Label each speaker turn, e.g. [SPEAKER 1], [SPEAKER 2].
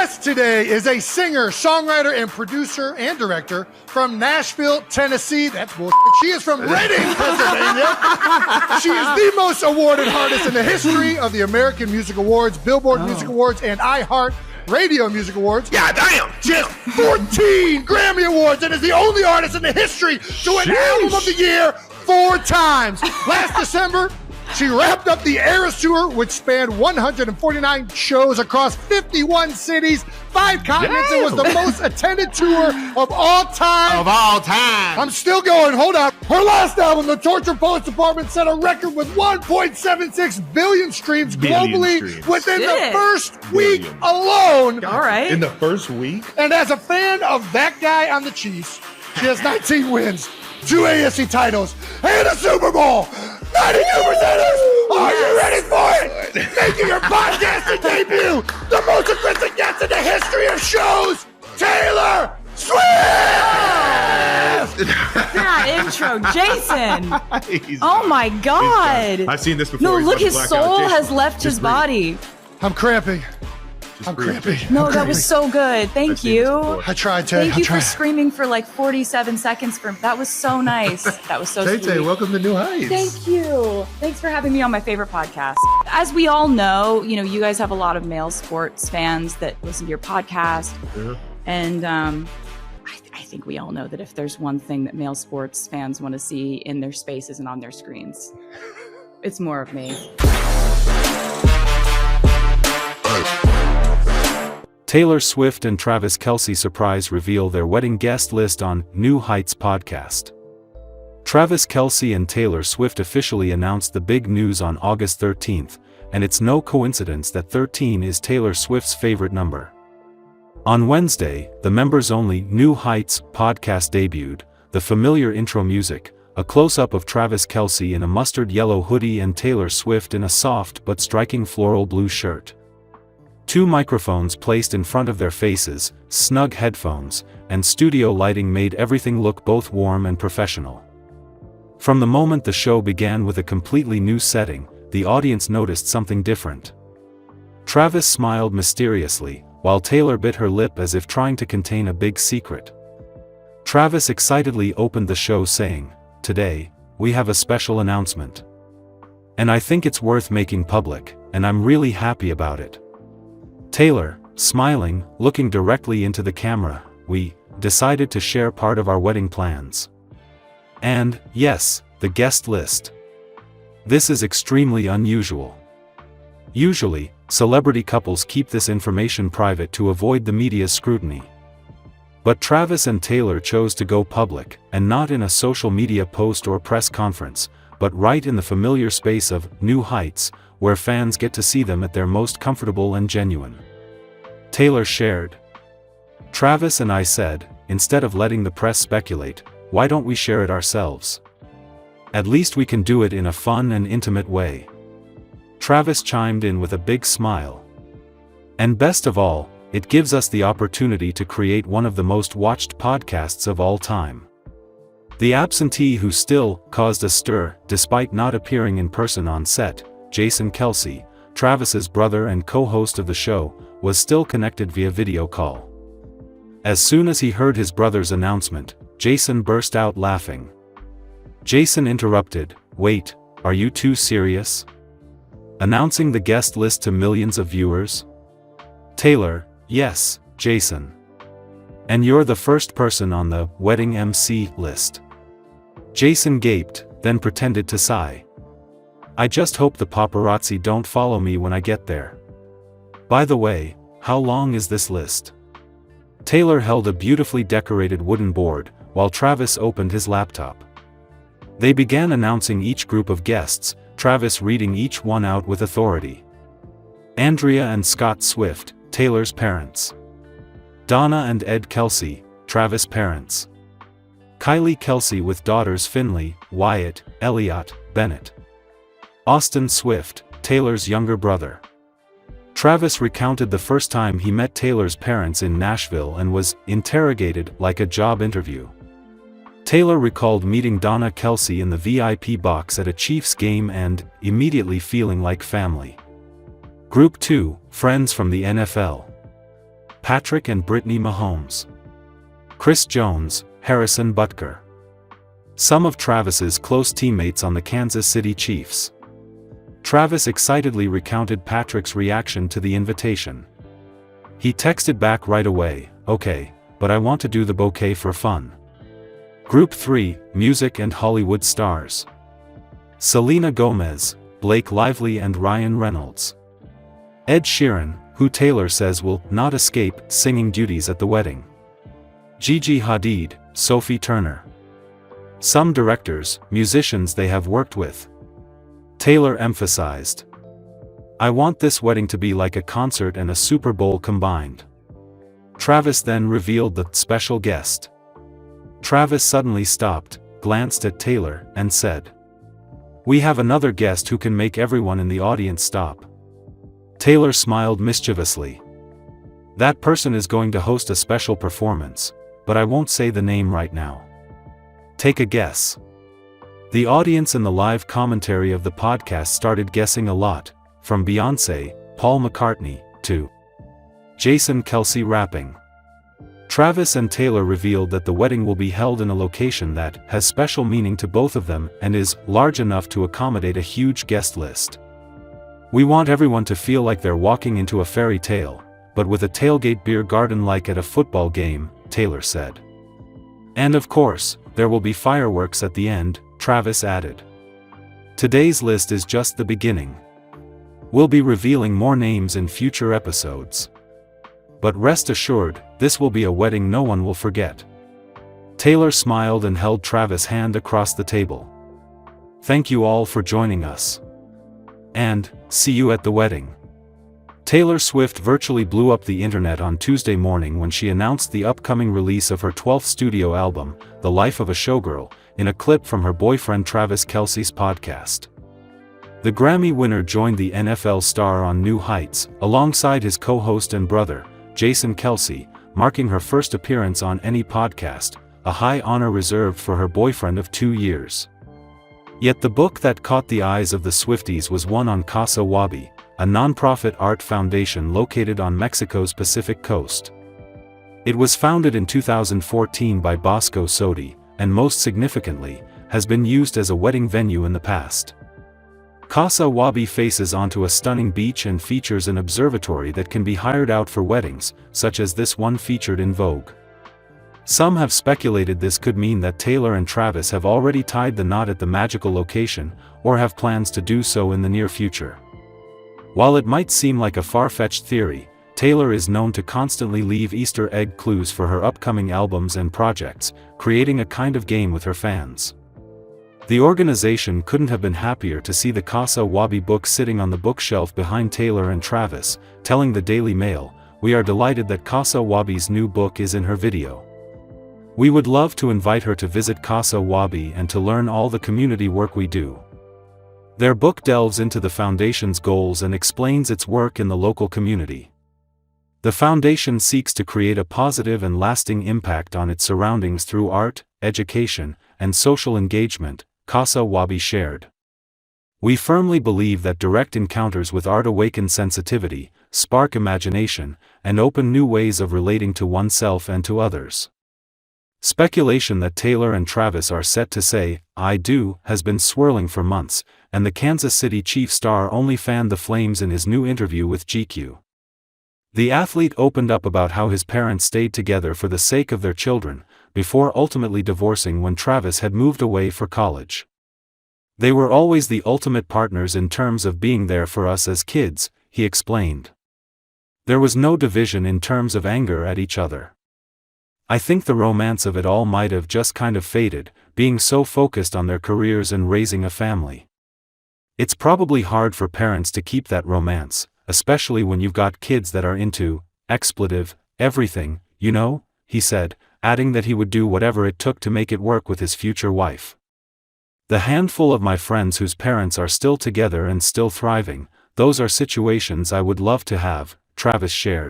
[SPEAKER 1] guest today is a singer, songwriter, and producer and director from Nashville, Tennessee. That's bullshit. She is from Reading, Pennsylvania. She is the most awarded artist in the history of the American Music Awards, Billboard Music Awards, and iHeart Radio Music Awards.
[SPEAKER 2] Yeah, damn.
[SPEAKER 1] She has 14 Grammy Awards and is the only artist in the history to win Album of the Year 4 times. Last December, she wrapped up the Eras Tour, which spanned 149 shows across 51 cities, 5 continents. It was the most attended tour of all time. I'm still going. Hold on. Her last album, The Torture Poets Department, set a record with 1.76 billion streams globally within the first week alone.
[SPEAKER 3] All right.
[SPEAKER 2] In the first week?
[SPEAKER 1] And as a fan of that guy on the Chiefs, she has 19 wins, 2 AFC titles, and a Super Bowl. 92%ers! Are you ready for it? Making her podcasting debut, the most aggressive guest in the history of shows, Taylor Swift!
[SPEAKER 3] That intro, Jason! Oh my God!
[SPEAKER 2] I've seen this before.
[SPEAKER 3] No, look, his soul has left his body.
[SPEAKER 1] I'm cramping. I'm cramping.
[SPEAKER 3] No, that was so good. Thank you.
[SPEAKER 1] I tried, Tay.
[SPEAKER 3] Thank you for screaming for like 47 seconds. That was so nice. That was so sweet.
[SPEAKER 2] Tay, welcome to New Heights.
[SPEAKER 3] Thank you. Thanks for having me on my favorite podcast. As we all know, you guys have a lot of male sports fans that listen to your podcast.
[SPEAKER 2] Yeah.
[SPEAKER 3] And I think we all know that if there's one thing that male sports fans want to see in their spaces and on their screens, it's more of me.
[SPEAKER 4] Taylor Swift and Travis Kelce surprise reveal their wedding guest list on New Heights podcast. Travis Kelce and Taylor Swift officially announced the big news on August 13th, and it's no coincidence that 13 is Taylor Swift's favorite number. On Wednesday, the members-only New Heights podcast debuted, the familiar intro music, a close-up of Travis Kelce in a mustard yellow hoodie and Taylor Swift in a soft but striking floral blue shirt. 2 microphones placed in front of their faces, snug headphones, and studio lighting made everything look both warm and professional. From the moment the show began with a completely new setting, the audience noticed something different. Travis smiled mysteriously, while Taylor bit her lip as if trying to contain a big secret. Travis excitedly opened the show saying, "Today, we have a special announcement. And I think it's worth making public, and I'm really happy about it." Taylor, smiling, looking directly into the camera, "We decided to share part of our wedding plans. And, yes, the guest list. This is extremely unusual. Usually, celebrity couples keep this information private to avoid the media's scrutiny. But Travis and Taylor chose to go public, and not in a social media post or press conference, but right in the familiar space of New Heights, where fans get to see them at their most comfortable and genuine." Taylor shared, "Travis and I said, instead of letting the press speculate, why don't we share it ourselves? At least we can do it in a fun and intimate way." Travis chimed in with a big smile. "And best of all, it gives us the opportunity to create one of the most watched podcasts of all time." The absentee who still caused a stir, despite not appearing in person on set, Jason Kelce, Travis's brother and co-host of the show, was still connected via video call. As soon as he heard his brother's announcement, Jason burst out laughing. Jason interrupted, "Wait, are you too serious? Announcing the guest list to millions of viewers?" Taylor, "Yes, Jason. And you're the first person on the wedding MC list." Jason gaped, then pretended to sigh. "I just hope the paparazzi don't follow me when I get there. By the way, how long is this list?" Taylor held a beautifully decorated wooden board, while Travis opened his laptop. They began announcing each group of guests, Travis reading each one out with authority. Andrea and Scott Swift, Taylor's parents. Donna and Ed Kelce, Travis' parents. Kylie Kelce with daughters Finley, Wyatt, Elliot, Bennett. Austin Swift, Taylor's younger brother. Travis recounted the first time he met Taylor's parents in Nashville and was interrogated like a job interview. Taylor recalled meeting Donna Kelce in the VIP box at a Chiefs game and immediately feeling like family. Group 2, friends from the NFL. Patrick and Brittany Mahomes. Chris Jones, Harrison Butker. Some of Travis's close teammates on the Kansas City Chiefs. Travis excitedly recounted Patrick's reaction to the invitation. He texted back right away, "Okay, but I want to do the bouquet for fun." Group 3, Music and Hollywood Stars. Selena Gomez, Blake Lively and Ryan Reynolds. Ed Sheeran, who Taylor says will not escape singing duties at the wedding. Gigi Hadid, Sophie Turner. Some directors, musicians they have worked with. Taylor emphasized, "I want this wedding to be like a concert and a Super Bowl combined." Travis then revealed the special guest. Travis suddenly stopped, glanced at Taylor, and said, "We have another guest who can make everyone in the audience stop." Taylor smiled mischievously. "That person is going to host a special performance, but I won't say the name right now. Take a guess." The audience in the live commentary of the podcast started guessing a lot, from Beyoncé, Paul McCartney, to Jason Kelce rapping. Travis and Taylor revealed that the wedding will be held in a location that has special meaning to both of them and is large enough to accommodate a huge guest list. "We want everyone to feel like they're walking into a fairy tale, but with a tailgate beer garden like at a football game," Taylor said. "And of course, there will be fireworks at the end," Travis added. "Today's list is just the beginning. We'll be revealing more names in future episodes. But rest assured, this will be a wedding no one will forget." Taylor smiled and held Travis' hand across the table. "Thank you all for joining us. And, see you at the wedding." Taylor Swift virtually blew up the internet on Tuesday morning when she announced the upcoming release of her 12th studio album, The Life of a Showgirl, in a clip from her boyfriend Travis Kelce's podcast. The Grammy winner joined the NFL star on New Heights, alongside his co-host and brother, Jason Kelce, marking her first appearance on any podcast, a high honor reserved for her boyfriend of 2 years. Yet the book that caught the eyes of the Swifties was one on Casa Wabi, a non-profit art foundation located on Mexico's Pacific coast. It was founded in 2014 by Bosco Sodi, and most significantly, has been used as a wedding venue in the past. Casa Wabi faces onto a stunning beach and features an observatory that can be hired out for weddings, such as this one featured in Vogue. Some have speculated this could mean that Taylor and Travis have already tied the knot at the magical location, or have plans to do so in the near future. While it might seem like a far-fetched theory, Taylor is known to constantly leave Easter egg clues for her upcoming albums and projects, creating a kind of game with her fans. The organization couldn't have been happier to see the Casa Wabi book sitting on the bookshelf behind Taylor and Travis, telling the Daily Mail, "We are delighted that Casa Wabi's new book is in her video. We would love to invite her to visit Casa Wabi and to learn all the community work we do." Their book delves into the foundation's goals and explains its work in the local community. The foundation seeks to create a positive and lasting impact on its surroundings through art, education, and social engagement, Casa Wabi shared. "We firmly believe that direct encounters with art awaken sensitivity, spark imagination, and open new ways of relating to oneself and to others." Speculation that Taylor and Travis are set to say, "I do," has been swirling for months, and the Kansas City Chiefs star only fanned the flames in his new interview with GQ. The athlete opened up about how his parents stayed together for the sake of their children, before ultimately divorcing when Travis had moved away for college. "They were always the ultimate partners in terms of being there for us as kids," he explained. "There was no division in terms of anger at each other. I think the romance of it all might have just kind of faded, being so focused on their careers and raising a family. It's probably hard for parents to keep that romance, especially when you've got kids that are into, expletive, everything, you know," he said, adding that he would do whatever it took to make it work with his future wife. "The handful of my friends whose parents are still together and still thriving, those are situations I would love to have," Travis shared.